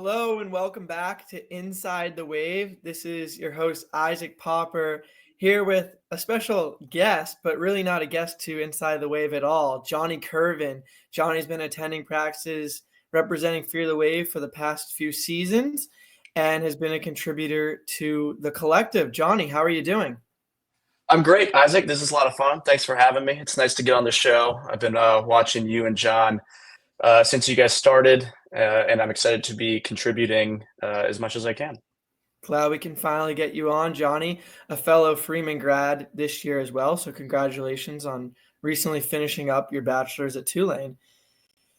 Hello and welcome back to Inside the Wave. This is your host, Isaac Popper, here with a special guest, but really not a guest to Inside the Wave at all, Johnny Kirven. Johnny's been attending practices representing Fear the Wave for the past few seasons and has been a contributor to the collective. Johnny, how are you doing? I'm great, Isaac. This is a lot of fun. Thanks for having me. It's nice to get on the show. I've been watching you and John since you guys started, and I'm excited to be contributing as much as I can. Glad we can finally get you on, Johnny, a fellow Freeman grad this year as well. So congratulations on recently finishing up your bachelor's at Tulane.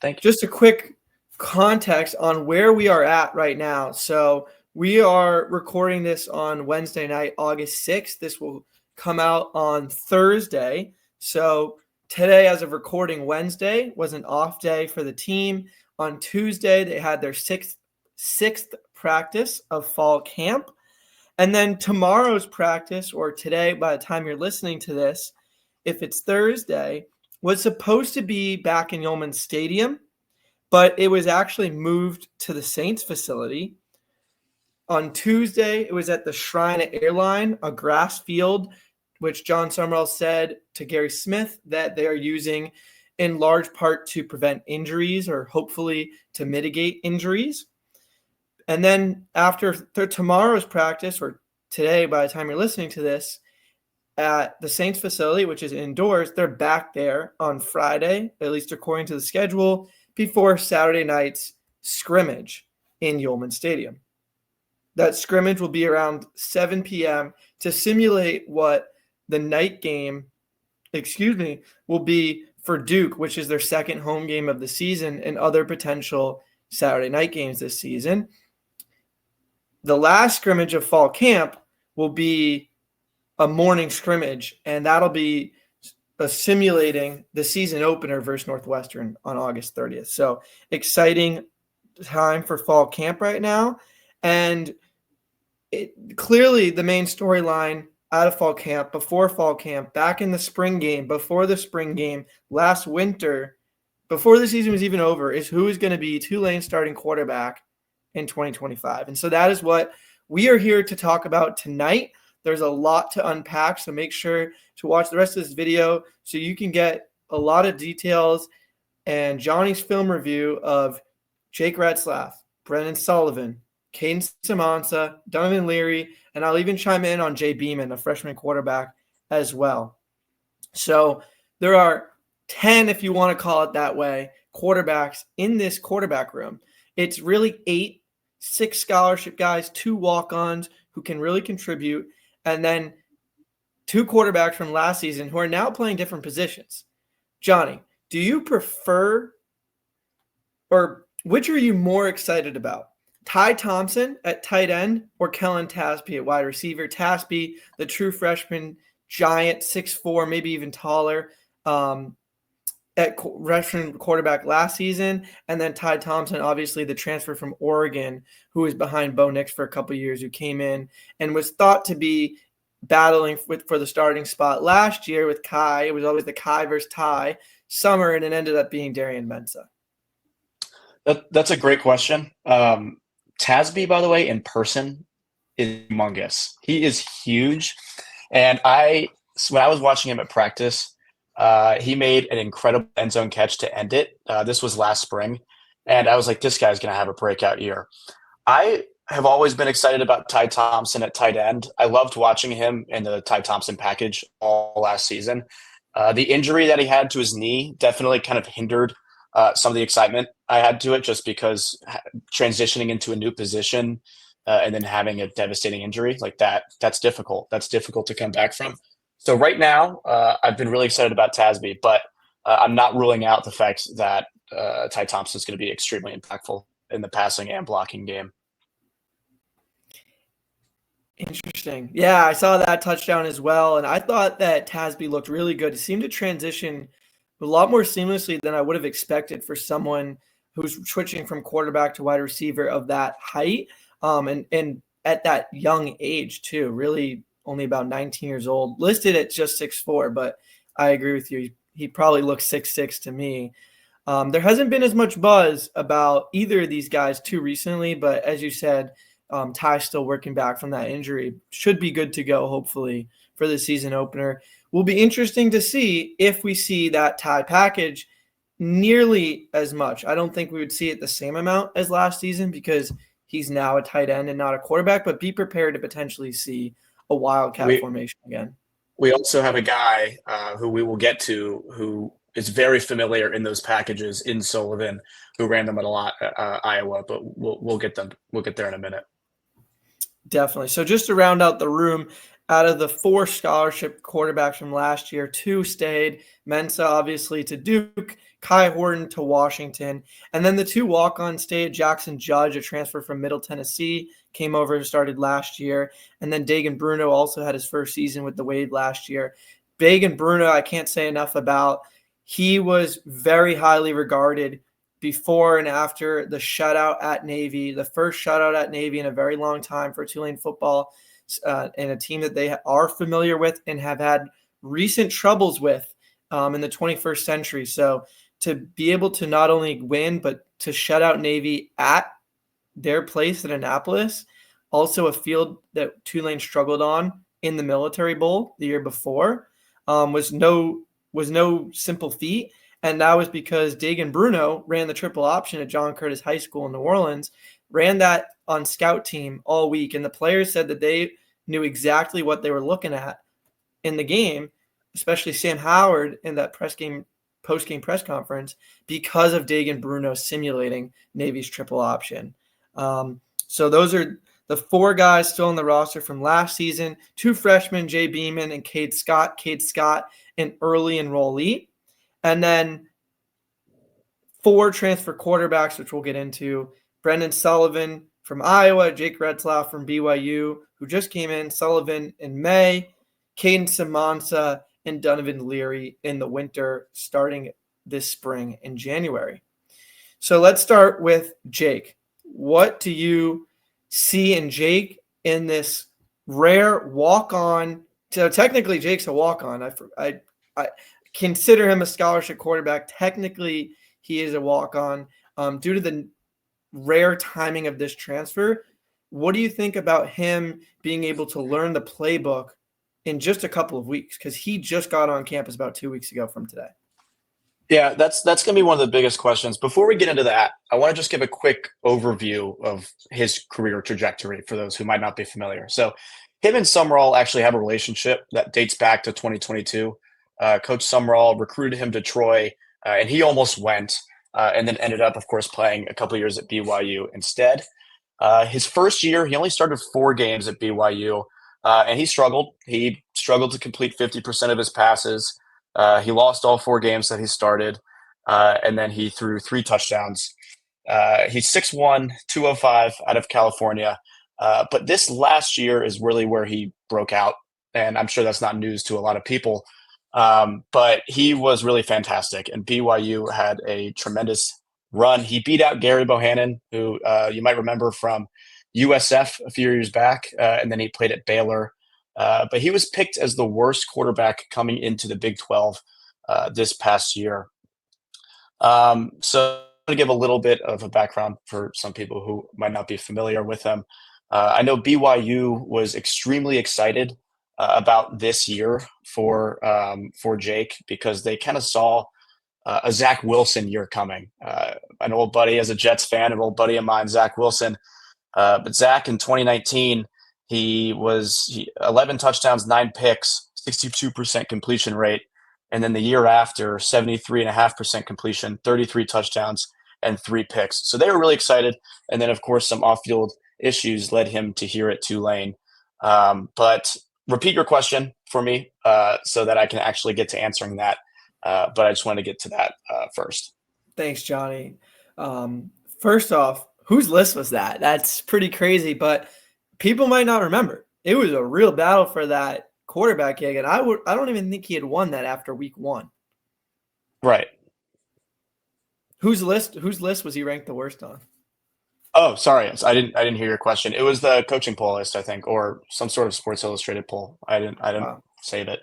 Thank you. Just a quick context on where we are at right now. So we are recording this on Wednesday night, August 6th. This will come out on Thursday. So today, as of recording, Wednesday was an off day for the team. On Tuesday, they had their sixth practice of fall camp. And then tomorrow's practice, or today, by the time you're listening to this, if it's Thursday, was supposed to be back in Yeoman Stadium, but it was actually moved to the Saints facility. On Tuesday, it was at the Shrine at Airline, a grass field, which John Summerall said to Gary Smith that they are using in large part to prevent injuries or hopefully to mitigate injuries. And then after tomorrow's practice, or today by the time you're listening to this, at the Saints facility, which is indoors, they're back there on Friday, at least according to the schedule, before Saturday night's scrimmage in Yeoman Stadium. That scrimmage will be around 7 p.m. to simulate what the night game, will be for Duke, which is their second home game of the season, and other potential Saturday night games this season. The last scrimmage of fall camp will be a morning scrimmage, and that'll be simulating the season opener versus Northwestern on August 30th. So exciting time for fall camp right now. And clearly the main storyline out of fall camp, before fall camp, back in the spring game, before the spring game, last winter, before the season was even over, is who is going to be Tulane's starting quarterback in 2025. And so that is what we are here to talk about tonight. There's a lot to unpack, so make sure to watch the rest of this video so you can get a lot of details and Johnny's film review of Jake Retzlaff, Brendan Sullivan, Kadin Semonza, Donovan Leary, and I'll even chime in on Jay Beamon, a freshman quarterback, as well. So there are 10, if you want to call it that way, quarterbacks in this quarterback room. It's really 6 scholarship guys, 2 walk-ons who can really contribute, and then 2 quarterbacks from last season who are now playing different positions. Johnny, do you prefer, or which are you more excited about? Ty Thompson at tight end or Kellen Tasby at wide receiver? Tasby, the true freshman giant, 6'4", maybe even taller, at freshman quarterback last season. And then Ty Thompson, obviously the transfer from Oregon, who was behind Bo Nix for a couple of years, who came in and was thought to be battling for the starting spot last year with Kai. It was always the Kai versus Ty summer, and it ended up being Darian Mensah. That's a great question. Tasby, by the way, in person is humongous. He is huge. And when I was watching him at practice, he made an incredible end zone catch to end it. This was last spring. And I was like, this guy's going to have a breakout year. I have always been excited about Ty Thompson at tight end. I loved watching him in the Ty Thompson package all last season. The injury that he had to his knee definitely kind of hindered some of the excitement I had to it, just because transitioning into a new position and then having a devastating injury like that's difficult. That's difficult to come back from. So right now, I've been really excited about Tasby, but I'm not ruling out the fact that Ty Thompson is going to be extremely impactful in the passing and blocking game. Interesting. Yeah, I saw that touchdown as well, and I thought that Tasby looked really good. He seemed to transition a lot more seamlessly than I would have expected for someone who's switching from quarterback to wide receiver of that height, and at that young age too. Really, only about 19 years old, listed at just 6'4", but I agree with you. He probably looks 6'6" to me. There hasn't been as much buzz about either of these guys too recently, but as you said, Ty's still working back from that injury. Should be good to go, hopefully, for the season opener. Will be interesting to see if we see that Ty package nearly as much. I don't think we would see it the same amount as last season because he's now a tight end and not a quarterback, but be prepared to potentially see a wildcat formation again. We also have a guy who we will get to who is very familiar in those packages in Sullivan, who ran them at a lot at Iowa, but we'll get them. We'll get there in a minute. Definitely. So just to round out the room, out of the 4 scholarship quarterbacks from last year, 2 stayed. Mensa, obviously, to Duke, Kai Horton to Washington. And then the 2 walk-on stayed. Jackson Judge, a transfer from Middle Tennessee, came over and started last year. And then Dagan Bruno also had his first season with the Wade last year. Dagan Bruno, I can't say enough about. He was very highly regarded before and after the shutout at Navy, the first shutout at Navy in a very long time for Tulane football, and a team that they are familiar with and have had recent troubles with in the 21st century. So to be able to not only win, but to shut out Navy at their place at Annapolis, also a field that Tulane struggled on in the Military Bowl the year before, was no simple feat. And that was because Dagan Bruno ran the triple option at John Curtis High School in New Orleans, ran that on scout team all week. And the players said that they knew exactly what they were looking at in the game, especially Sam Howard in that post-game press conference, because of Dagan Bruno simulating Navy's triple option. So those are the 4 guys still on the roster from last season, 2 freshmen, Jay Beamon and Cade Scott. Cade Scott, an early enrollee. And then 4 transfer quarterbacks, which we'll get into. Brendan Sullivan from Iowa, Jake Retzlaff from BYU, who just came in, Sullivan in May, Kadin Semonza, and Donovan Leary in the winter, starting this spring in January. So let's start with Jake. What do you see in Jake in this rare walk-on? So technically, Jake's a walk-on. I consider him a scholarship quarterback. Technically, he is a walk-on. Due to the rare timing of this transfer, what do you think about him being able to learn the playbook in just a couple of weeks? Because he just got on campus about 2 weeks ago from today. Yeah, that's going to be one of the biggest questions. Before we get into that, I want to just give a quick overview of his career trajectory for those who might not be familiar. So him and Sumrall actually have a relationship that dates back to 2022. Coach Sumrall recruited him to Troy, and he almost went, and then ended up, of course, playing a couple of years at BYU instead. His first year, he only started 4 games at BYU, and he struggled. He struggled to complete 50% of his passes. He lost all 4 games that he started, and then he threw 3 touchdowns. He's 6'1", 205 out of California. But this last year is really where he broke out, and I'm sure that's not news to a lot of people. But he was really fantastic, and BYU had a tremendous run. He beat out Gary Bohannon, who you might remember from USF a few years back, and then he played at Baylor. But he was picked as the worst quarterback coming into the Big 12 this past year. So I'm going to give a little bit of a background for some people who might not be familiar with him. I know BYU was extremely excited about this year for Jake because they kind of saw a Zach Wilson year coming. An old buddy, as a Jets fan, an old buddy of mine, Zach Wilson. But Zach in 2019, he 11 touchdowns, 9 picks, 62% completion rate. And then the year after, 73.5% completion, 33 touchdowns, and 3 picks. So they were really excited. And then, of course, some off-field issues led him to here at Tulane. But repeat your question for me so that I can actually get to answering that. But I just want to get to that first. Thanks, Johnny. First off, whose list was that? That's pretty crazy, but people might not remember. It was a real battle for that quarterback gig, and I don't even think he had won that after week 1. Right. Whose list was he ranked the worst on? Oh, sorry. I didn't hear your question. It was the coaching poll list, I think, or some sort of Sports Illustrated poll. I didn't save it.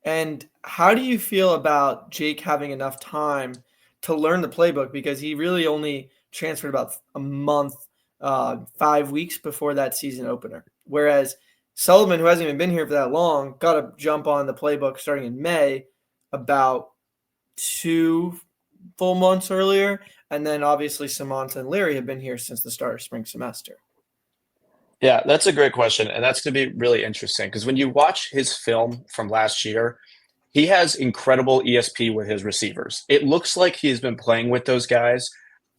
And how do you feel about Jake having enough time to learn the playbook because he really only transferred about a month, 5 weeks before that season opener. Whereas Sullivan, who hasn't even been here for that long, got to jump on the playbook starting in May, about 2 full months earlier. And then obviously Samansa and Liry have been here since the start of spring semester. Yeah, that's a great question. And that's going to be really interesting because when you watch his film from last year, he has incredible ESP with his receivers. It looks like he's been playing with those guys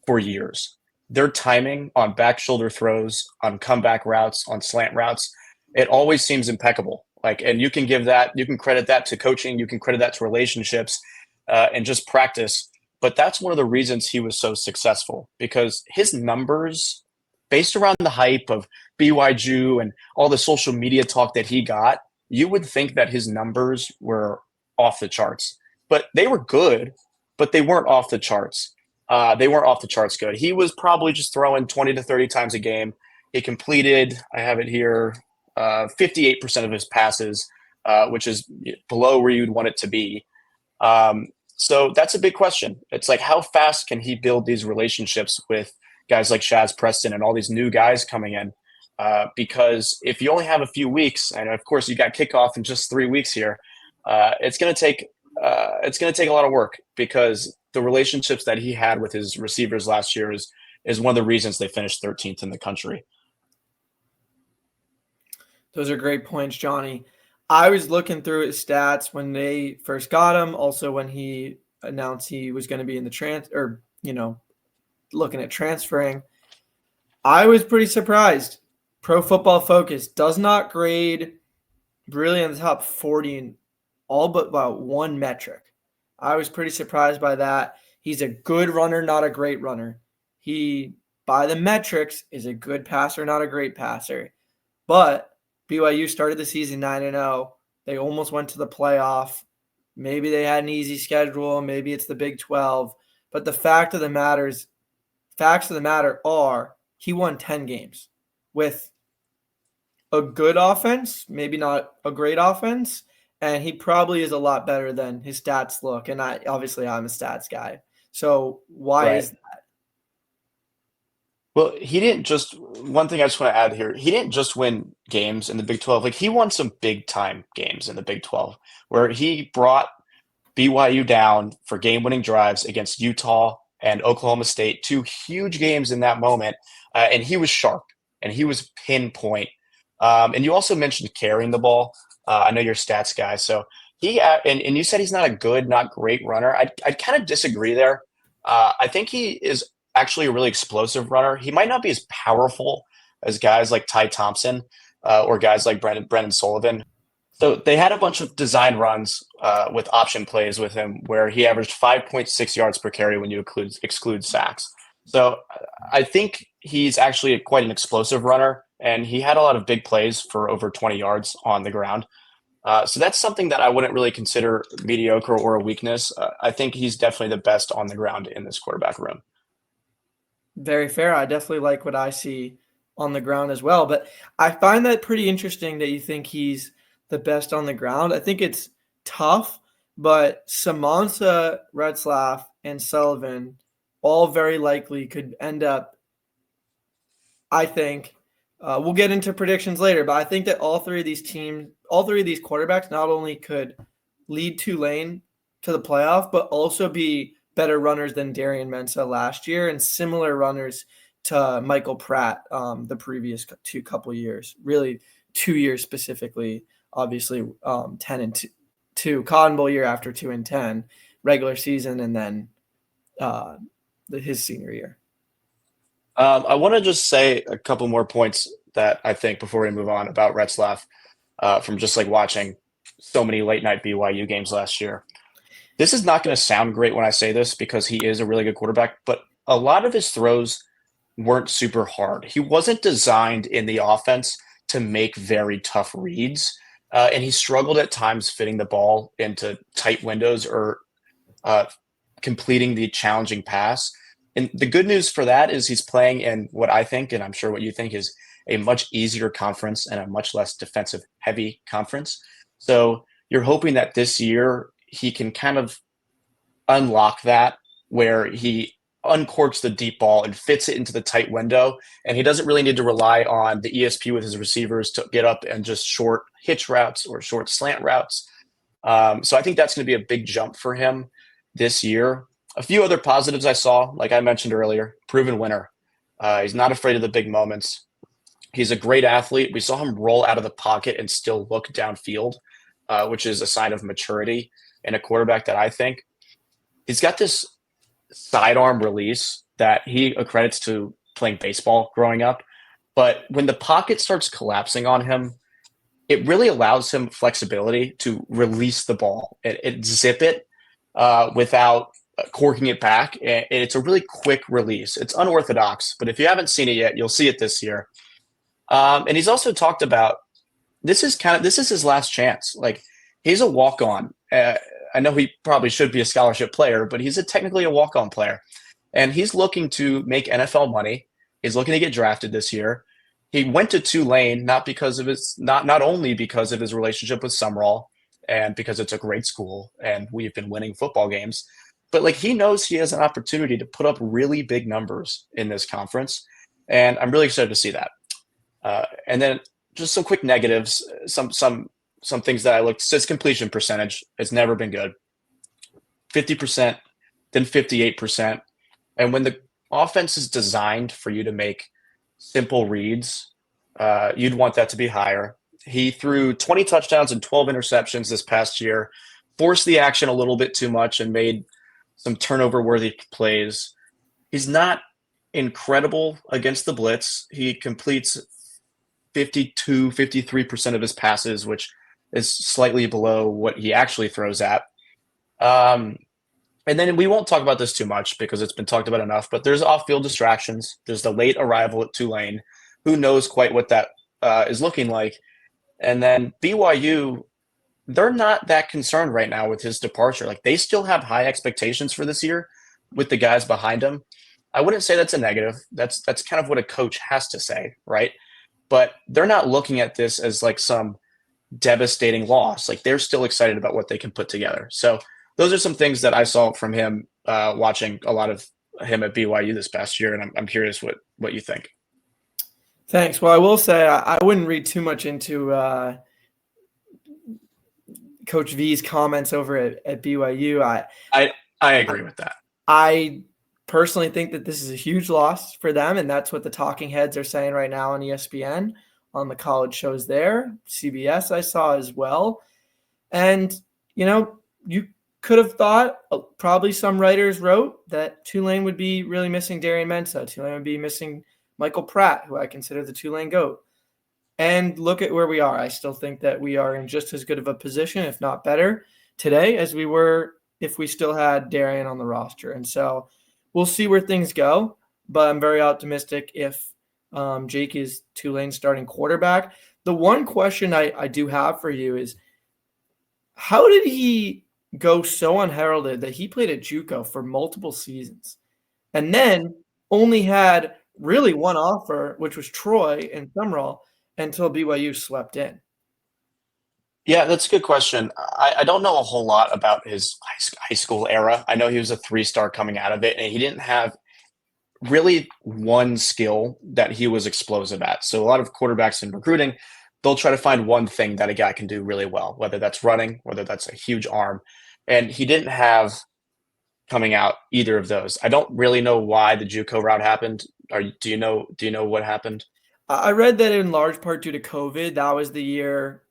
for years. Their timing on back shoulder throws, on comeback routes, on slant routes, it always seems impeccable. And you can credit that to coaching, you can credit that to relationships, and just practice. But that's one of the reasons he was so successful because his numbers, based around the hype of BYU and all the social media talk that he got, you would think that his numbers were off the charts. But they were good, but they weren't off the charts. They weren't off the charts good. He was probably just throwing 20 to 30 times a game. He completed, I have it here, 58% of his passes, which is below where you'd want it to be. So that's a big question. It's like, how fast can he build these relationships with guys like Shaz Preston and all these new guys coming in? Because if you only have a few weeks, and of course you got kickoff in just 3 weeks here, it's going to take a lot of work because the relationships that he had with his receivers last year is one of the reasons they finished 13th in the country. Those are great points, Johnny. I was looking through his stats when they first got him. Also, when he announced he was going to be in the looking at transferring, I was pretty surprised. Pro Football Focus does not grade really in the top 40 in all but about one metric. I was pretty surprised by that. He's a good runner, not a great runner. He, by the metrics, is a good passer, not a great passer. But BYU started the season 9-0. They almost went to the playoff. Maybe they had an easy schedule. Maybe it's the Big 12. But the facts of the matter are he won 10 games with a good offense, maybe not a great offense, and he probably is a lot better than his stats look. And I'm a stats guy. So why is that? Well, he didn't just – one thing I just want to add here, he didn't just win games in the Big 12. He won some big-time games in the Big 12 where he brought BYU down for game-winning drives against Utah and Oklahoma State, 2 huge games in that moment, and he was sharp, and he was pinpoint. And you also mentioned carrying the ball. I know you're a stats guy, so and you said he's not a good, not great runner. I'd kind of disagree there. I think he is actually a really explosive runner. He might not be as powerful as guys like Ty Thompson or guys like Brendan Sullivan. So they had a bunch of design runs with option plays with him where he averaged 5.6 yards per carry when you exclude sacks. So I think he's actually quite an explosive runner, and he had a lot of big plays for over 20 yards on the ground. So that's something that I wouldn't really consider mediocre or a weakness. I think he's definitely the best on the ground in this quarterback room. Very fair. I definitely like what I see on the ground as well. But I find that pretty interesting that you think he's the best on the ground. I think it's tough, but Samansa, Retzlaff, and Sullivan all very likely could end up, I think, we'll get into predictions later, but I think that all three of these quarterbacks not only could lead Tulane to the playoff, but also be better runners than Darian Mensah last year and similar runners to Michael Pratt the previous couple years, really 2 years specifically, obviously 10-2, Cotton Bowl year after 2-10, regular season, and then his senior year. I want to just say a couple more points that I think before we move on about Retzlaff from just watching so many late night BYU games last year. This is not going to sound great when I say this because he is a really good quarterback, but a lot of his throws weren't super hard. He wasn't designed in the offense to make very tough reads, and he struggled at times fitting the ball into tight windows or completing the challenging pass. And the good news for that is he's playing in what I think, and I'm sure what you think, is a much easier conference and a much less defensive-heavy conference. So you're hoping that this year he can kind of unlock that where he uncorks the deep ball and fits it into the tight window. And he doesn't really need to rely on the ESP with his receivers to get up and just short hitch routes or short slant routes. So I think that's going to be a big jump for him this year. A few other positives I saw, like I mentioned earlier, proven winner. He's not afraid of the big moments. He's a great athlete. We saw him roll out of the pocket and still look downfield, which is a sign of maturity in a quarterback that I think. He's got this sidearm release that he accredits to playing baseball growing up. But when the pocket starts collapsing on him, it really allows him flexibility to release the ball and zip it without corking it back. And it's a really quick release. It's unorthodox, but if you haven't seen it yet, you'll see it this year. And he's also talked about this is his last chance. Like, he's a walk-on. I know he probably should be a scholarship player, but he's technically a walk-on player. And he's looking to make NFL money. He's looking to get drafted this year. He went to Tulane not only because of his relationship with Sumrall and because it's a great school and we've been winning football games, but like, he knows he has an opportunity to put up really big numbers in this conference. And I'm really excited to see that. And then just some quick negatives, some things that I looked. His completion percentage has never been good. 50%, then 58%. And when the offense is designed for you to make simple reads, you'd want that to be higher. He threw 20 touchdowns and 12 interceptions this past year, forced the action a little bit too much and made some turnover-worthy plays. He's not incredible against the blitz. He completes 53% of his passes, which is slightly below what he actually throws at. And then we won't talk about this too much because it's been talked about enough, but there's off-field distractions. There's the late arrival at Tulane. Who knows quite what that is looking like. And then BYU, they're not that concerned right now with his departure. Like, they still have high expectations for this year with the guys behind him. I wouldn't say that's a negative. That's kind of what a coach has to say, right? But they're not looking at this as like some devastating loss. Like, they're still excited about what they can put together. So those are some things that I saw from him watching a lot of him at BYU this past year, and I'm curious what you think. Thanks. Well, I will say I wouldn't read too much into Coach V's comments over at BYU. I agree with that. I personally think that this is a huge loss for them, and that's what the talking heads are saying right now on ESPN, on the college shows there. CBS I saw as well. And, you could have thought, probably some writers wrote, that Tulane would be really missing Darian Mensah. Tulane would be missing Michael Pratt, who I consider the Tulane GOAT. And look at where we are. I still think that we are in just as good of a position, if not better, today as we were if we still had Darian on the roster. And so we'll see where things go, but I'm very optimistic if Jake is Tulane's starting quarterback. The one question I do have for you is, how did he go so unheralded that he played at JUCO for multiple seasons and then only had really one offer, which was Troy and Sumrall, until BYU swept in? Yeah, that's a good question. I don't know a whole lot about his high school era. I know he was a 3-star coming out of it, and he didn't have really one skill that he was explosive at. So a lot of quarterbacks in recruiting, they'll try to find one thing that a guy can do really well, whether that's running, whether that's a huge arm. And he didn't have coming out either of those. I don't really know why the JUCO route happened. Do you know what happened? I read that in large part due to COVID. That was the year,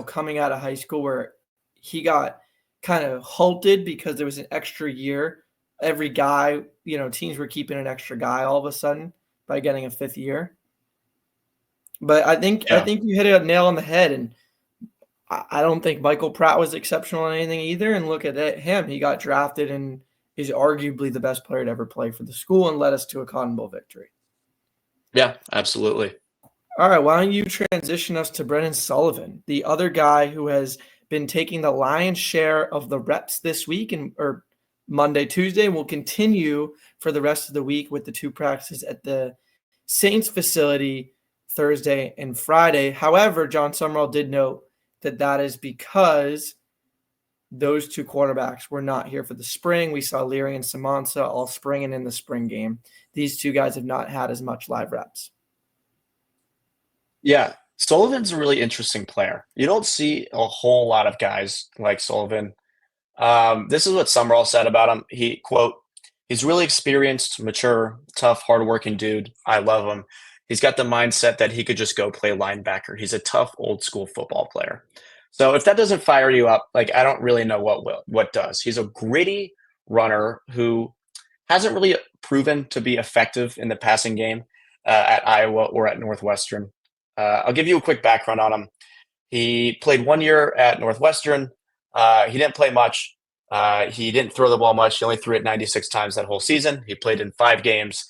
coming out of high school where he got kind of halted because there was an extra year. Every guy, teams were keeping an extra guy all of a sudden by getting a 5th year. But I think you hit a nail on the head, and I don't think Michael Pratt was exceptional in anything either. And look at him. He got drafted and is arguably the best player to ever play for the school and led us to a Cotton Bowl victory. Yeah, absolutely. All right, why don't you transition us to Brendan Sullivan, the other guy who has been taking the lion's share of the reps this week or Monday, Tuesday, will continue for the rest of the week with the 2 practices at the Saints facility Thursday and Friday. However, John Sumrall did note that is because those two quarterbacks were not here for the spring. We saw Leary and Samansa all springing in the spring game. These two guys have not had as much live reps. Yeah, Sullivan's a really interesting player. You don't see a whole lot of guys like Sullivan. This is what Summerall said about him. He, quote, he's really experienced, mature, tough, hardworking dude. I love him. He's got the mindset that he could just go play linebacker. He's a tough, old school football player. So if that doesn't fire you up, like I don't really know what will. What does. He's a gritty runner who hasn't really proven to be effective in the passing game at Iowa or at Northwestern. I'll give you a quick background on him. He played 1 year at Northwestern. He didn't play much. He didn't throw the ball much. He only threw it 96 times that whole season. He played in 5 games.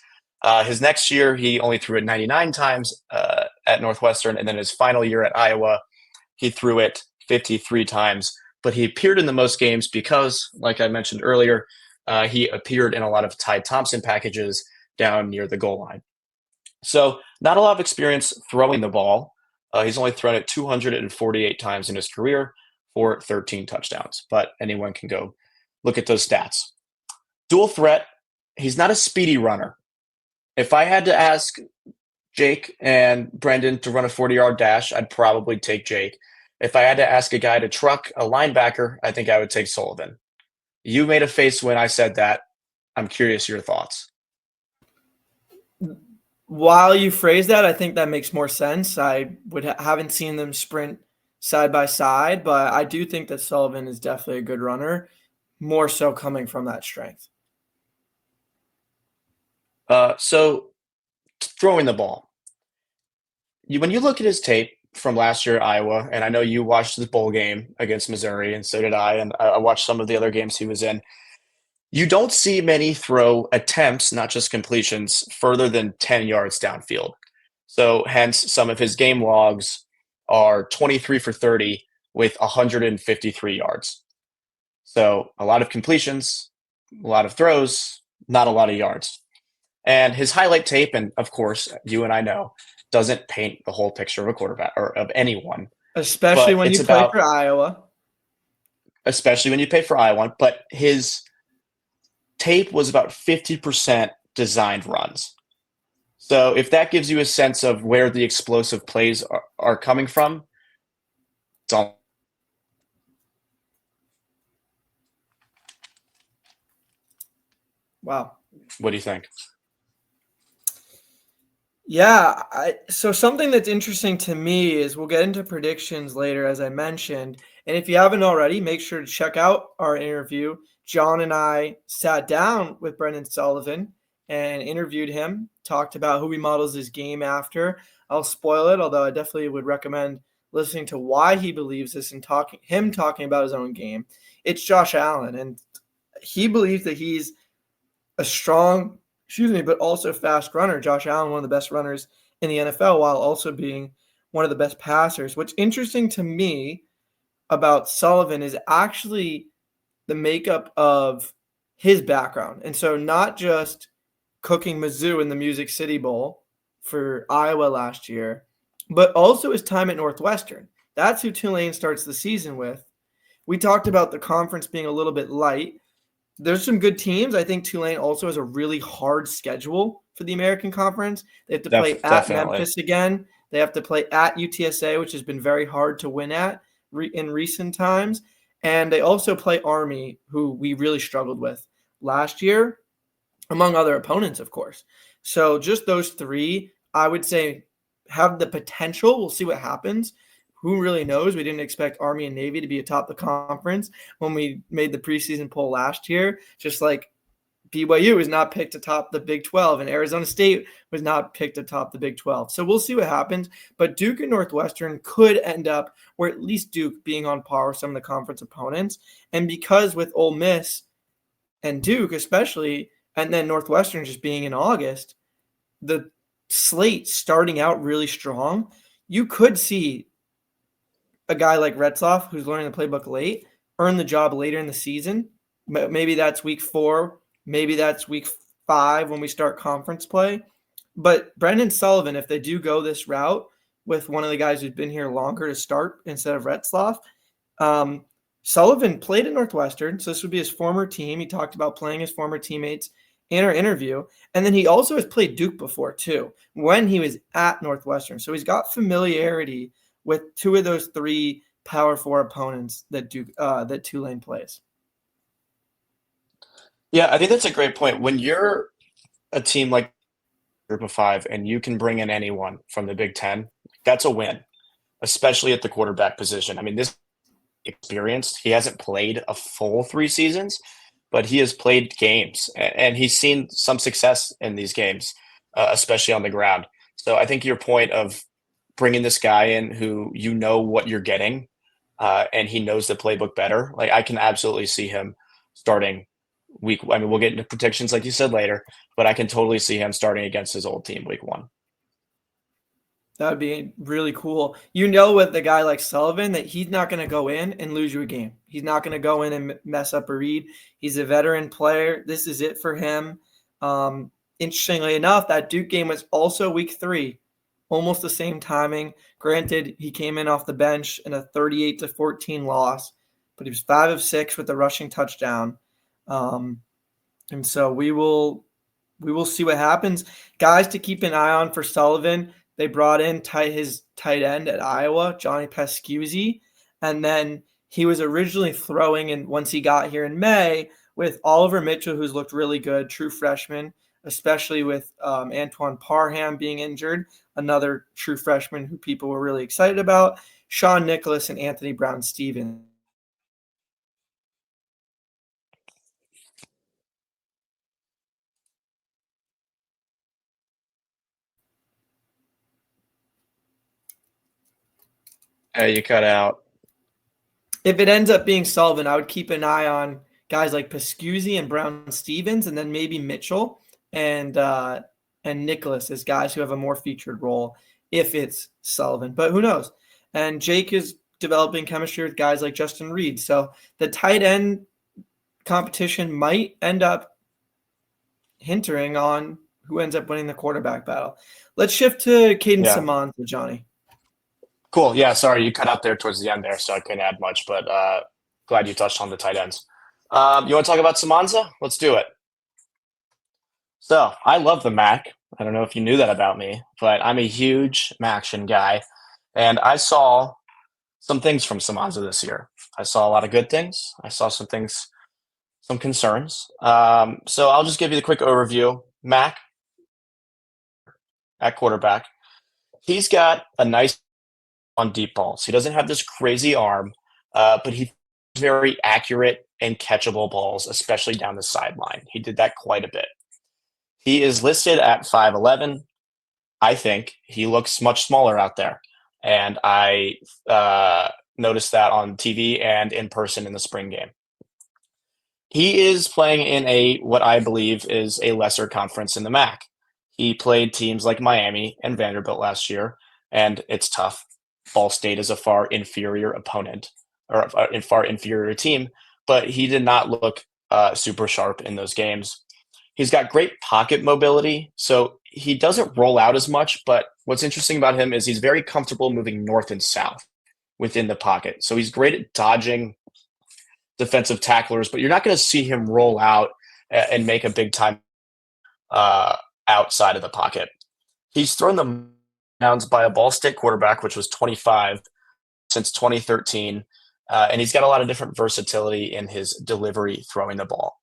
His next year, he only threw it 99 times at Northwestern. And then his final year at Iowa, he threw it 53 times. But he appeared in the most games because, like I mentioned earlier, he appeared in a lot of Ty Thompson packages down near the goal line. So not a lot of experience throwing the ball. He's only thrown it 248 times in his career for 13 touchdowns. But anyone can go look at those stats. Dual threat. He's not a speedy runner. If I had to ask Jake and Brendan to run a 40-yard dash, I'd probably take Jake. If I had to ask a guy to truck a linebacker, I think I would take Sullivan. You made a face when I said that. I'm curious your thoughts. While you phrase that, I think that makes more sense. I haven't seen them sprint side by side, but I do think that Sullivan is definitely a good runner, more so coming from that strength. So throwing the ball. When you look at his tape from last year at Iowa, and I know you watched the bowl game against Missouri, and so did I, and I watched some of the other games he was in. You don't see many throw attempts, not just completions, further than 10 yards downfield. So hence some of his game logs are 23 for 30 with 153 yards. So a lot of completions, a lot of throws, not a lot of yards. And his highlight tape, and of course, you and I know, doesn't paint the whole picture of a quarterback or of anyone. Especially when you play for Iowa. Especially when you play for Iowa. But his tape was about 50% designed runs. So if that gives you a sense of where the explosive plays are coming from, it's all. Wow. What do you think? Yeah, so something that's interesting to me is we'll get into predictions later, as I mentioned. And if you haven't already, make sure to check out our interview. John and I sat down with Brendan Sullivan and interviewed him, talked about who he models his game after. I'll spoil it, although I definitely would recommend listening to why he believes this and talking about his own game. It's Josh Allen, and he believes that he's a strong but also fast runner. Josh Allen, one of the best runners in the NFL, while also being one of the best passers. What's interesting to me about Sullivan is actually the makeup of his background. And so not just cooking Mizzou in the Music City Bowl for Iowa last year, but also his time at Northwestern. That's who Tulane starts the season with. We talked about the conference being a little bit light. There's some good teams. I think Tulane also has a really hard schedule for the American Conference. They have to play at Memphis again. They have to play at UTSA, which has been very hard to win at in recent times. And they also play Army, who we really struggled with last year, among other opponents, of course. So just those three, I would say, have the potential. We'll see what happens. Who really knows? We didn't expect Army and Navy to be atop the conference when we made the preseason poll last year. Just like BYU was not picked atop the Big 12 and Arizona State was not picked atop the Big 12. So we'll see what happens. But Duke and Northwestern could end up, or at least Duke being on par with some of the conference opponents. And because with Ole Miss and Duke especially, and then Northwestern just being in August, the slate starting out really strong, you could see a guy like Retzlaff, who's learning the playbook late, earn the job later in the season. Maybe that's week 4. Maybe that's week 5 when we start conference play. But Brendan Sullivan, if they do go this route with one of the guys who's been here longer to start instead of Retzlaff, Sullivan played at Northwestern, so this would be his former team. He talked about playing his former teammates in our interview. And then he also has played Duke before, too, when he was at Northwestern. So he's got familiarity with two of those three Power Four opponents that Tulane plays. Yeah, I think that's a great point. When you're a team like Group of Five and you can bring in anyone from the Big Ten, that's a win, especially at the quarterback position. I mean, this experienced. He hasn't played a full 3 seasons, but he has played games and he's seen some success in these games, especially on the ground. So I think your point of bringing this guy in who you know what you're getting, and he knows the playbook better. Like I can absolutely see him starting week. I mean, we'll get into predictions like you said later, but I can totally see him starting against his old team week 1. That would be really cool. You know, with a guy like Sullivan, that he's not going to go in and lose you a game. He's not going to go in and mess up a read. He's a veteran player. This is it for him. Interestingly enough, that Duke game was also week 3, almost the same timing. Granted, he came in off the bench in a 38-14 loss, but he was 5 of 6 with a rushing touchdown. And so we will see what happens. Guys to keep an eye on for Sullivan. They brought in his tight end at Iowa, Johnny Pescuzzi, and then he was originally throwing in once he got here in May with Oliver Mitchell, who's looked really good, true freshman, especially with Antoine Parham being injured, another true freshman who people were really excited about, Sean Nicholas and Anthony Brown-Stevens. Hey, you cut out. If it ends up being Sullivan, I would keep an eye on guys like Pescuzzi and Brown-Stevens, and then maybe Mitchell and Nicholas as guys who have a more featured role if it's Sullivan. But who knows? And Jake is developing chemistry with guys like Justin Reed. So the tight end competition might end up hindering on who ends up winning the quarterback battle. Let's shift to Kadin Semonza, Johnny. Cool. Yeah, sorry, you cut out there towards the end there, so I couldn't add much, but glad you touched on the tight ends. You want to talk about Semonza? Let's do it. So I love the Mac. I don't know if you knew that about me, but I'm a huge Maction guy, and I saw some things from Semonza this year. I saw a lot of good things. I saw some things, some concerns. So I'll just give you the quick overview. Mac at quarterback. He's got a nice on deep balls. He doesn't have this crazy arm, but he's very accurate and catchable balls, especially down the sideline. He did that quite a bit. He is listed at 5'11". I think he looks much smaller out there. And I noticed that on TV and in person in the spring game. He is playing in what I believe is a lesser conference in the MAC. He played teams like Miami and Vanderbilt last year, and it's tough. Ball State is a far inferior opponent, or a far inferior team, but he did not look super sharp in those games. He's got great pocket mobility, so he doesn't roll out as much, but what's interesting about him is he's very comfortable moving north and south within the pocket. So he's great at dodging defensive tacklers, but you're not going to see him roll out and make a big time outside of the pocket. He's thrown the downs by a Ball State quarterback, which was 25 since 2013, and he's got a lot of different versatility in his delivery throwing the ball.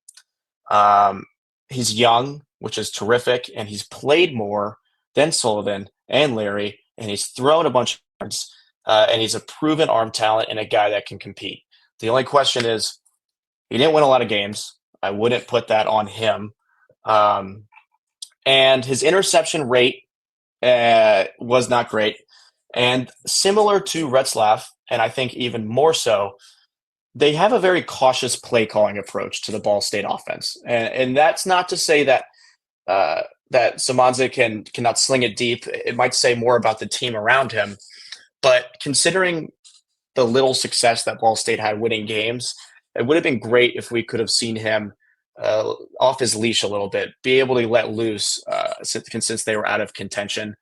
He's young, which is terrific, and he's played more than Sullivan and Leary, and he's thrown a bunch of yards, and he's a proven arm talent and a guy that can compete. The only question is he didn't win a lot of games. I wouldn't put that on him. And his interception rate was not great. And similar to Retzlaff, and I think even more so, they have a very cautious play calling approach to the Ball State offense. And that's not to say that that Semonza cannot sling it deep. It might say more about the team around him. But considering the little success that Ball State had winning games, it would have been great if we could have seen him off his leash a little bit, be able to let loose since they were out of contention.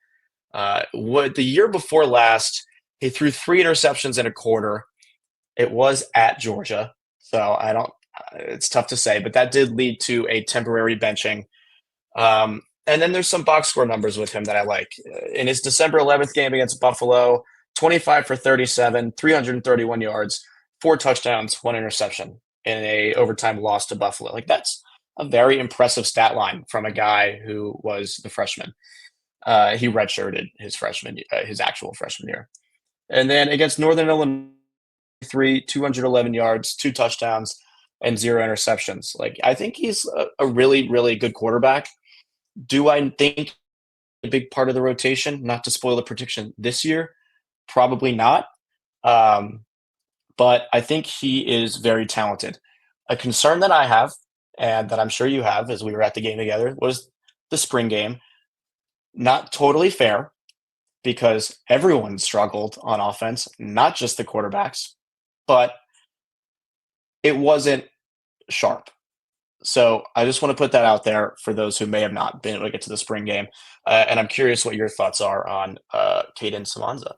The year before last, he threw 3 interceptions in a quarter, It was at Georgia, so I don't. It's tough to say, but that did lead to a temporary benching. And then there's some box score numbers with him that I like. In his December 11th game against Buffalo, 25 for 37, 331 yards, 4 touchdowns, 1 interception in a overtime loss to Buffalo. Like, that's a very impressive stat line from a guy who was the freshman. He redshirted his actual freshman year. And then against Northern Illinois, 211 yards, 2 touchdowns, and 0 interceptions. Like, I think he's a really, really good quarterback. Do I think a big part of the rotation? Not to spoil the prediction this year, probably not. But I think he is very talented. A concern that I have, and that I'm sure you have, as we were at the game together, was the spring game. Not totally fair, because everyone struggled on offense, not just the quarterbacks, but it wasn't sharp. So I just want to put that out there for those who may have not been able to get to the spring game. And I'm curious what your thoughts are on Kadin Semonza.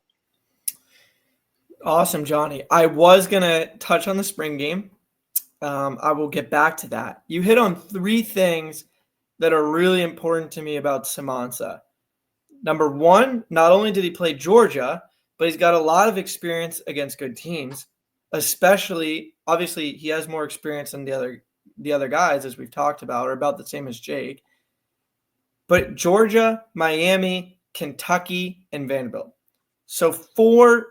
Awesome, Johnny. I was going to touch on the spring game. I will get back to that. You hit on 3 things that are really important to me about Samansa. Number 1, not only did he play Georgia, but he's got a lot of experience against good teams, especially, obviously, he has more experience than the other guys, as we've talked about, are about the same as Jake. But Georgia, Miami, Kentucky, and Vanderbilt. So 4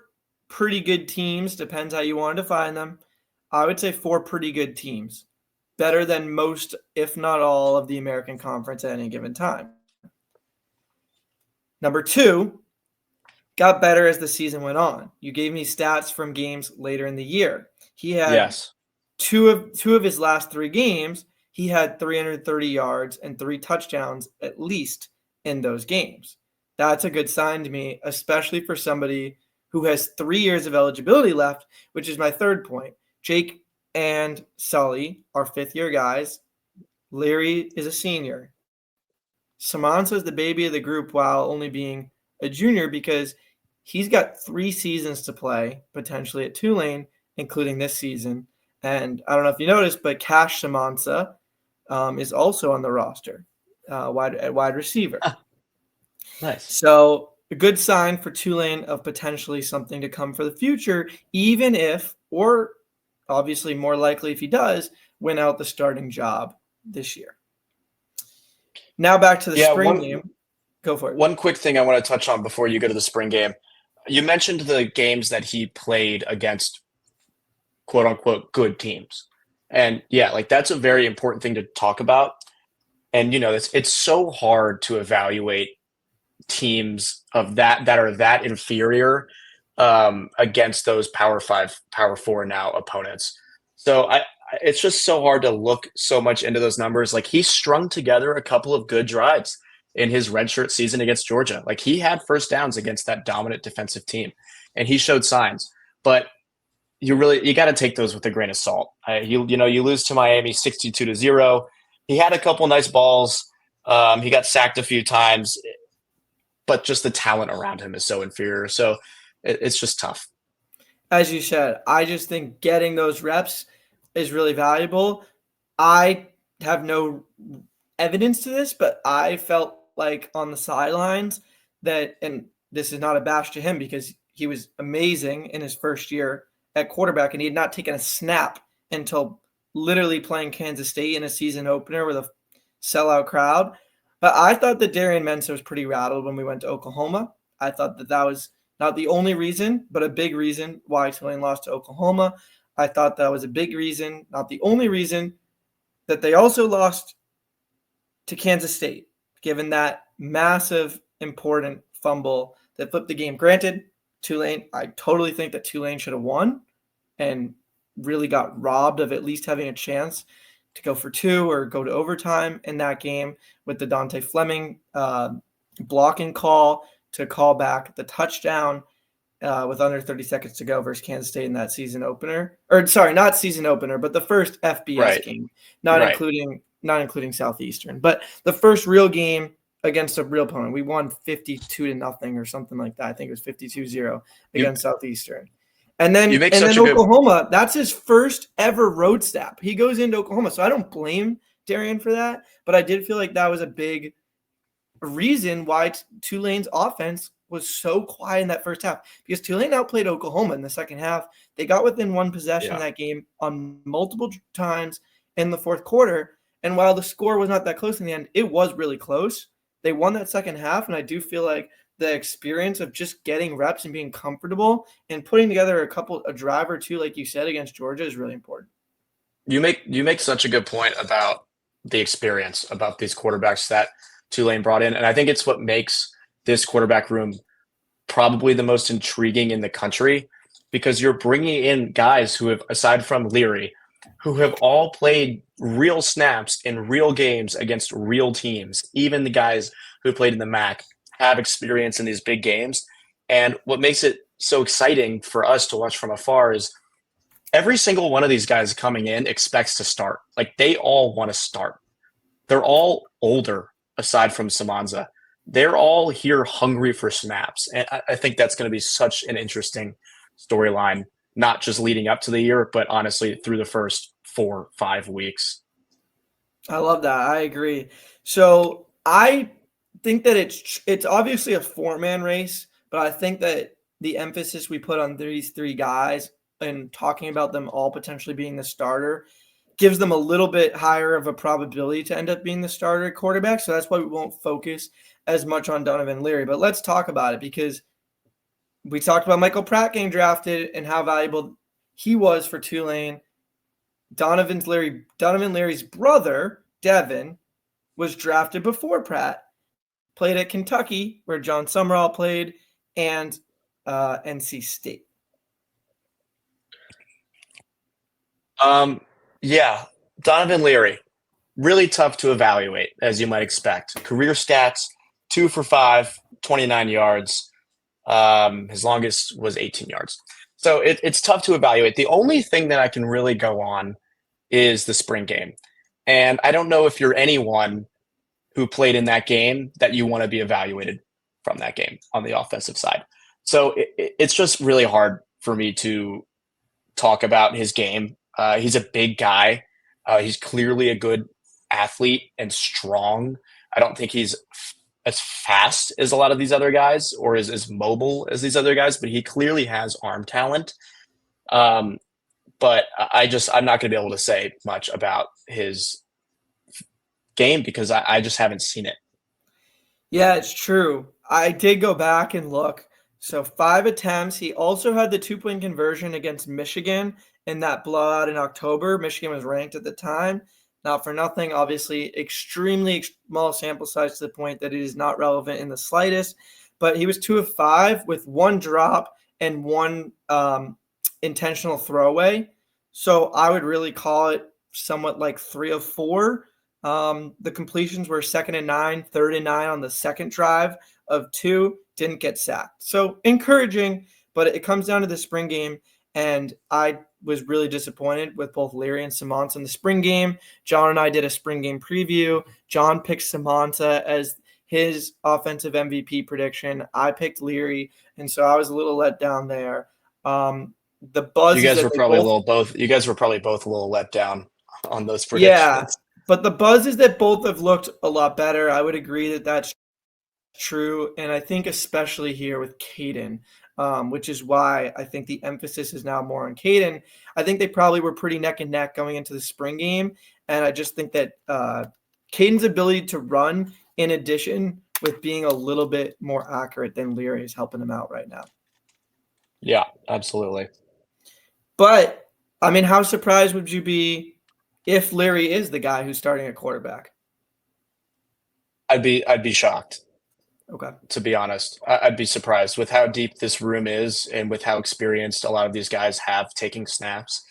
pretty good teams, depends how you want to define them. I would say 4 pretty good teams, better than most, if not all, of the American Conference at any given time. Number 2, got better as the season went on. You gave me stats from games later in the year. He had two of his last 3 games, he had 330 yards and 3 touchdowns at least in those games. That's a good sign to me, especially for somebody who has 3 years of eligibility left, which is my third point. Jake and Sully are 5th-year guys. Leary is a senior. Samansa is the baby of the group while only being a junior, because he's got 3 seasons to play, potentially at Tulane, including this season. And I don't know if you noticed, but Cash Samansa is also on the roster, wide receiver. Nice. So a good sign for Tulane of potentially something to come for the future, even if, or obviously more likely if he does, win out the starting job this year. Now back to the spring game. Go for it. One quick thing I want to touch on before you go to the spring game. You mentioned the games that he played against quote unquote good teams. And yeah, like, that's a very important thing to talk about. And, you know, it's so hard to evaluate teams of that are that inferior against those Power 5, Power 4 now opponents. So it's just so hard to look so much into those numbers. Like, he strung together a couple of good drives in his redshirt season against Georgia. Like, he had first downs against that dominant defensive team, and he showed signs. But you got to take those with a grain of salt. You lose to Miami 62-0. He had a couple nice balls. He got sacked a few times, but just the talent around him is so inferior. So it's just tough. As you said, I just think getting those reps is really valuable. I have no evidence to this, but I felt like on the sidelines that, and this is not a bash to him because he was amazing in his first year at quarterback, and he had not taken a snap until literally playing Kansas State in a season opener with a sellout crowd. But I thought that Darian Mensah was pretty rattled when we went to Oklahoma. I thought that was not the only reason, but a big reason why Tulane lost to Oklahoma. I thought that was a big reason, not the only reason, that they also lost to Kansas State, given that massive, important fumble that flipped the game. Granted, Tulane, I totally think that Tulane should have won and really got robbed of at least having a chance to go for 2 or go to overtime in that game with the Dante Fleming blocking call to call back the touchdown with under 30 seconds to go versus Kansas State in that season opener. Or sorry, not season opener, but the first FBS game, not including Southeastern, but the first real game against a real opponent. We won 52-0 or something like that. I think it was 52-0 against Southeastern. And then You make such a good Oklahoma, that's his first ever road stop. He goes into Oklahoma. So I don't blame Darian for that, but I did feel like that was a big reason why Tulane's offense was so quiet in that first half, because Tulane outplayed Oklahoma in the second half. They got within one possession in that game on multiple times in the fourth quarter. And while the score was not that close in the end, it was really close. They won that second half, and I do feel like the experience of just getting reps and being comfortable and putting together a drive or two, like you said, against Georgia is really important. You make such a good point about the experience, about these quarterbacks that Tulane brought in. And I think it's what makes this quarterback room probably the most intriguing in the country, because you're bringing in guys who have, aside from Leary, who have all played real snaps in real games against real teams. Even the guys who played in the MAC have experience in these big games. And what makes it so exciting for us to watch from afar is every single one of these guys coming in expects to start. Like, they all want to start. They're all older, aside from Semonza. They're all here hungry for snaps. And I think that's going to be such an interesting storyline, not just leading up to the year, but honestly through the first 4-5 weeks. I love that. I agree. So I think that it's obviously a four-man race, but I think that the emphasis we put on these three guys and talking about them all potentially being the starter gives them a little bit higher of a probability to end up being the starter quarterback. So that's why we won't focus as much on Donovan and Leary. But let's talk about it, because we talked about Michael Pratt getting drafted and how valuable he was for Tulane. Donovan Leary's brother, Devin, was drafted before Pratt, played at Kentucky, where John Summerall played, and NC State. Yeah, Donovan Leary, really tough to evaluate, as you might expect. Career stats, 2 for 5, 29 yards. His longest was 18 yards. So it's tough to evaluate. The only thing that I can really go on is the spring game. And I don't know if you're anyone who played in that game that you want to be evaluated from that game on the offensive side. So it's just really hard for me to talk about his game. He's a big guy. He's clearly a good athlete and strong. I don't think he's as fast as a lot of these other guys or as mobile as these other guys, but he clearly has arm talent. But I'm not going to be able to say much about his game because I just haven't seen it. Yeah, it's true. I did go back and look. So 5 attempts. He also had the 2-point conversion against Michigan in that blowout in October. Michigan was ranked at the time. Not for nothing, obviously, extremely small sample size to the point that it is not relevant in the slightest. But he was 2 of 5 with 1 drop and 1 intentional throwaway. So I would really call it somewhat like 3 of 4. The completions were 2nd and 9, 3rd and 9 on the second drive of 2, didn't get sacked. So encouraging, but it comes down to the spring game, and I was really disappointed with both Leary and Samansa in the spring game. John and I did a spring game preview. John picked Samansa as his offensive MVP prediction. I picked Leary, and so I was a little let down there. The buzz you guys were probably both a little let down on those predictions. Yeah, but the buzz is that both have looked a lot better. I would agree that that's true, and I think especially here with Kadin, which is why I think the emphasis is now more on Kadin. I think they probably were pretty neck and neck going into the spring game, and I just think that Kadin's ability to run, in addition with being a little bit more accurate than Leary, is helping him out right now. Yeah, absolutely. But, I mean, how surprised would you be if Leary is the guy who's starting at quarterback? I'd be shocked. Okay. To be honest, I'd be surprised with how deep this room is and with how experienced a lot of these guys have taking snaps.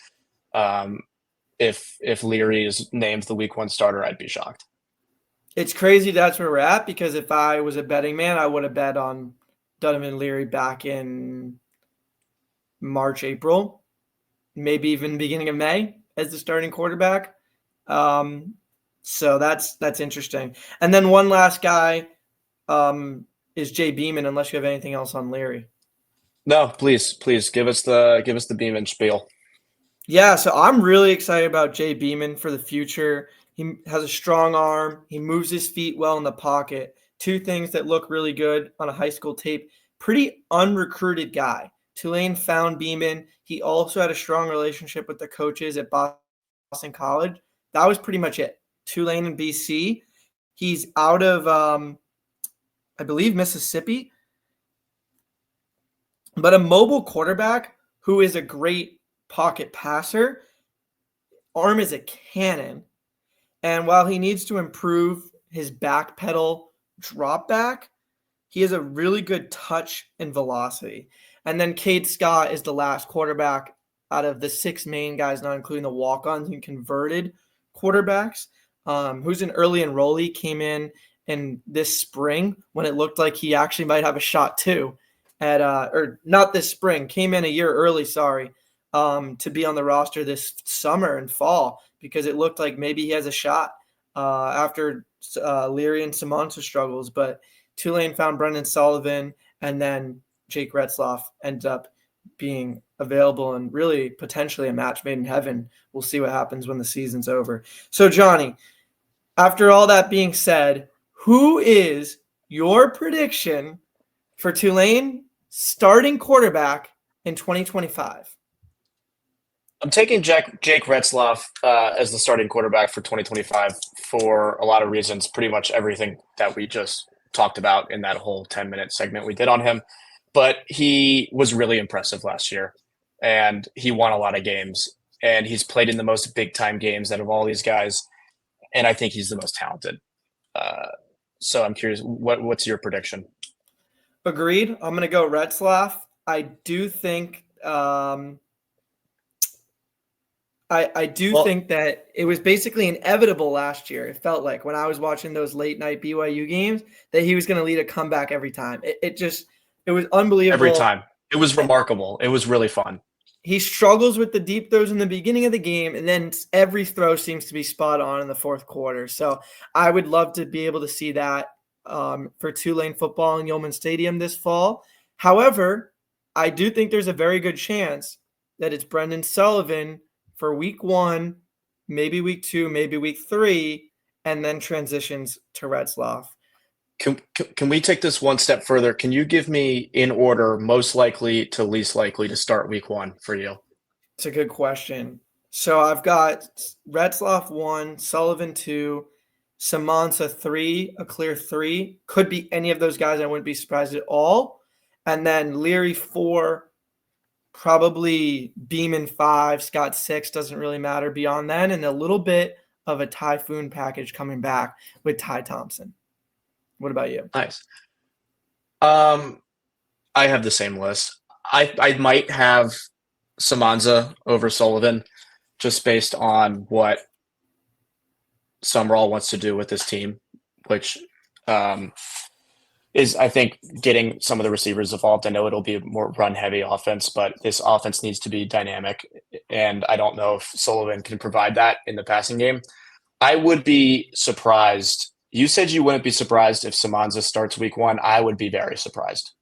If Leary is named the week 1 starter, I'd be shocked. It's crazy that's where we're at, because if I was a betting man, I would have bet on Donovan Leary back in March, April, maybe even beginning of May as the starting quarterback. So that's interesting. And then one last guy is Jay Beamon, unless you have anything else on Leary. No, please give us the Beamon spiel. Yeah, so I'm really excited about Jay Beamon for the future. He has a strong arm. He moves his feet well in the pocket. Two things that look really good on a high school tape. Pretty unrecruited guy. Tulane found Beamon. He also had a strong relationship with the coaches at Boston College. That was pretty much it. Tulane and BC. He's out of, I believe, Mississippi. But a mobile quarterback who is a great pocket passer. Arm is a cannon. And while he needs to improve his back pedal drop back, he has a really good touch and velocity. And then Cade Scott is the last quarterback out of the 6 main guys, not including the walk-ons and converted quarterbacks, who's an early enrollee, came in this spring when it looked like he actually might have a shot too. Or not this spring, came in a year early, to be on the roster this summer and fall because it looked like maybe he has a shot after Leary and Samansa struggles. But Tulane found Brendan Sullivan, and then Jake Retzlaff ended up being available and really potentially a match made in heaven. We'll see what happens when the season's over. So, Johnny, after all that being said, who is your prediction for Tulane starting quarterback in 2025? I'm taking Jake Retzlaff as the starting quarterback for 2025 for a lot of reasons, pretty much everything that we just talked about in that whole 10-minute segment we did on him. But he was really impressive last year, and he won a lot of games, and he's played in the most big-time games out of all these guys, and I think he's the most talented. So I'm curious, what's your prediction? Agreed. I'm going to go Retzlaff. I do think think that it was basically inevitable last year. It felt like when I was watching those late night BYU games that he was going to lead a comeback every time. It was unbelievable. Every time. It was remarkable. It was really fun. He struggles with the deep throws in the beginning of the game, and then every throw seems to be spot on in the fourth quarter. So I would love to be able to see that for Tulane football in Yeoman Stadium this fall. However, I do think there's a very good chance that it's Brendan Sullivan for week 1, maybe week 2, maybe week 3, and then transitions to Retzlaff. Can we take this one step further? Can you give me in order most likely to least likely to start week 1 for you? It's a good question. So I've got Retzlaff 1, Sullivan 2, Samansa 3, a clear 3. Could be any of those guys. I wouldn't be surprised at all. And then Leary 4, probably Beamon 5, Scott 6, doesn't really matter beyond then, and a little bit of a Typhoon package coming back with Ty Thompson. What about you? Nice. I have the same list. I might have Semonza over Sullivan just based on what Sumrall wants to do with this team, which is, I think, getting some of the receivers involved. I know it'll be a more run-heavy offense, but this offense needs to be dynamic, and I don't know if Sullivan can provide that in the passing game. I would be surprised. You said you wouldn't be surprised if Semonza starts week 1. I would be very surprised.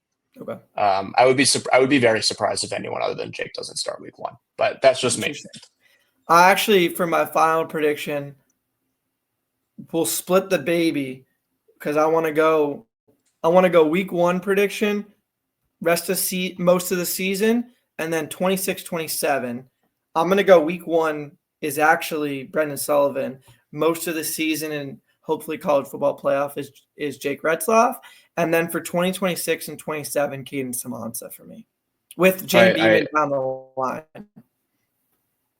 Okay. I would be very surprised if anyone other than Jake doesn't start week 1, but that's just me. I actually, for my final prediction, we'll split the baby because I want to go week 1 prediction, most of the season, and then 26-27. I'm going to go week 1 is actually Brendan Sullivan. Most of the season and hopefully college football playoff is Jake Retzlaff. And then for 2026 and 27, Kadin Samansa for me. With Jay Beamon down the line.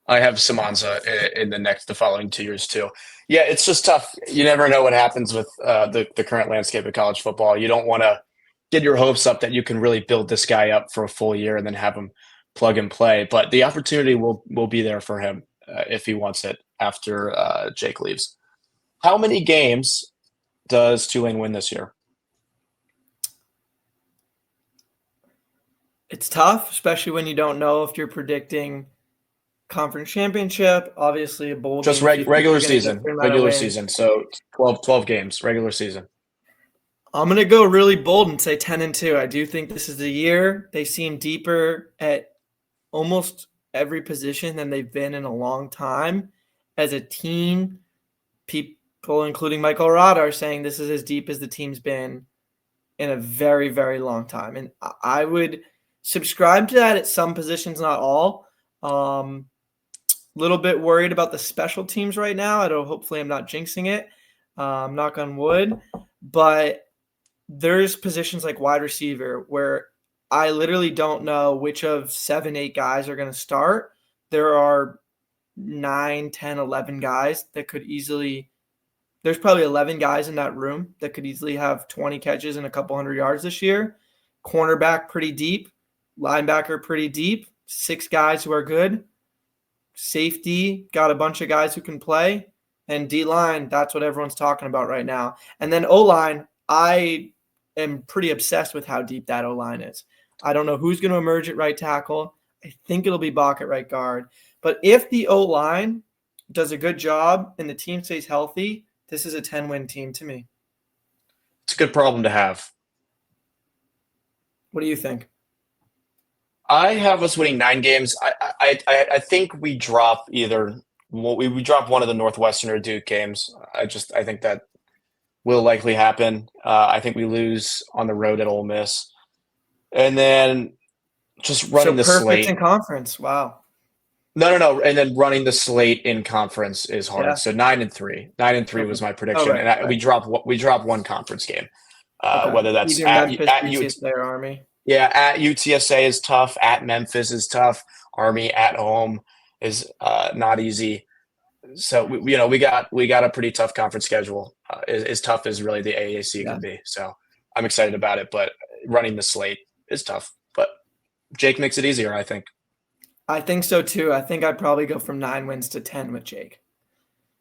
I have Semonza in the following 2 years too. Yeah, it's just tough. You never know what happens with the current landscape of college football. You don't want to get your hopes up that you can really build this guy up for a full year and then have him plug and play. But the opportunity will be there for him if he wants it after Jake leaves. How many games does Tulane win this year? It's tough, especially when you don't know if you're predicting conference championship, obviously a bowl just game. Regular season. So 12 games, regular season. I'm going to go really bold and say 10-2. I do think this is the year. They seem deeper at almost every position than they've been in a long time. As a team, people, including Michael Rod, are saying this is as deep as the team's been in a very, very long time. And I would subscribe to that at some positions, not all. Little bit worried about the special teams right now. Hopefully I'm not jinxing it. Knock on wood. But there's positions like wide receiver where I literally don't know which of 7, 8 guys are going to start. There are 9, 10, 11 guys that could easily – there's probably 11 guys in that room that could easily have 20 catches and a couple hundred yards this year. Cornerback pretty deep. Linebacker pretty deep. 6 guys who are good. Safety, got a bunch of guys who can play. And D-line, that's what everyone's talking about right now. And then O-line, I am pretty obsessed with how deep that O-line is. I don't know who's going to emerge at right tackle. I think it'll be Bach at right guard. But if the O-line does a good job and the team stays healthy, this is a 10-win team to me. It's a good problem to have. What do you think? I have us winning 9 games. I think we drop we drop one of the Northwestern or Duke games. I think that will likely happen. I think we lose on the road at Ole Miss, and then just running the slate. Perfect in conference. Wow. No. And then running the slate in conference is hard. Yeah. So 9-3. 9-3 was my prediction, right. We drop one conference game. Whether that's either at Memphis, UTSA, or Army. Yeah, at UTSA is tough. At Memphis is tough. Army at home is not easy. So we got a pretty tough conference schedule. As tough as really the AAC can be. So I'm excited about it. But running the slate is tough. But Jake makes it easier, I think. I think so too. I think I'd probably go from 9 wins to 10 with Jake,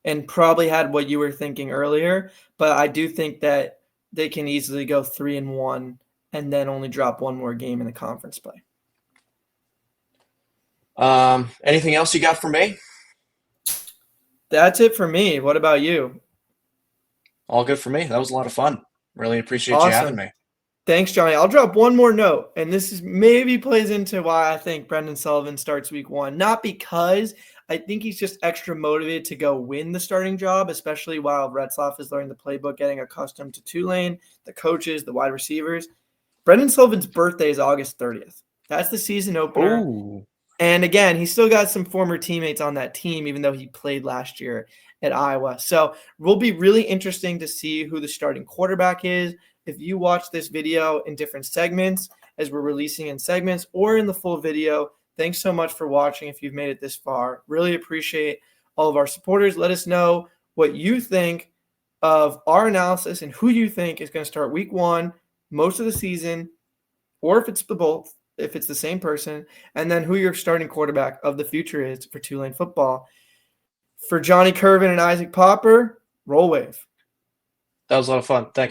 and probably had what you were thinking earlier. But I do think that they can easily go 3-1. And then only drop one more game in the conference play. Anything else you got for me? That's it for me. What about you? All good for me. That was a lot of fun. Really appreciate you having me. Thanks, Johnny. I'll drop one more note, and this is maybe plays into why I think Brendan Sullivan starts week 1. Not because I think he's just extra motivated to go win the starting job, especially while Retzlaff is learning the playbook, getting accustomed to Tulane, the coaches, the wide receivers. Brendan Sullivan's birthday is August 30th. That's the season opener. Ooh. And again, he's still got some former teammates on that team, even though he played last year at Iowa. So will be really interesting to see who the starting quarterback is. If you watch this video in different segments, as we're releasing in segments or in the full video, thanks so much for watching if you've made it this far. Really appreciate all of our supporters. Let us know what you think of our analysis and who you think is going to start week 1, most of the season, or if it's the same person, and then who your starting quarterback of the future is for Tulane football. For Johnny Kirven and Isaac Popper, roll wave. That was a lot of fun. Thanks.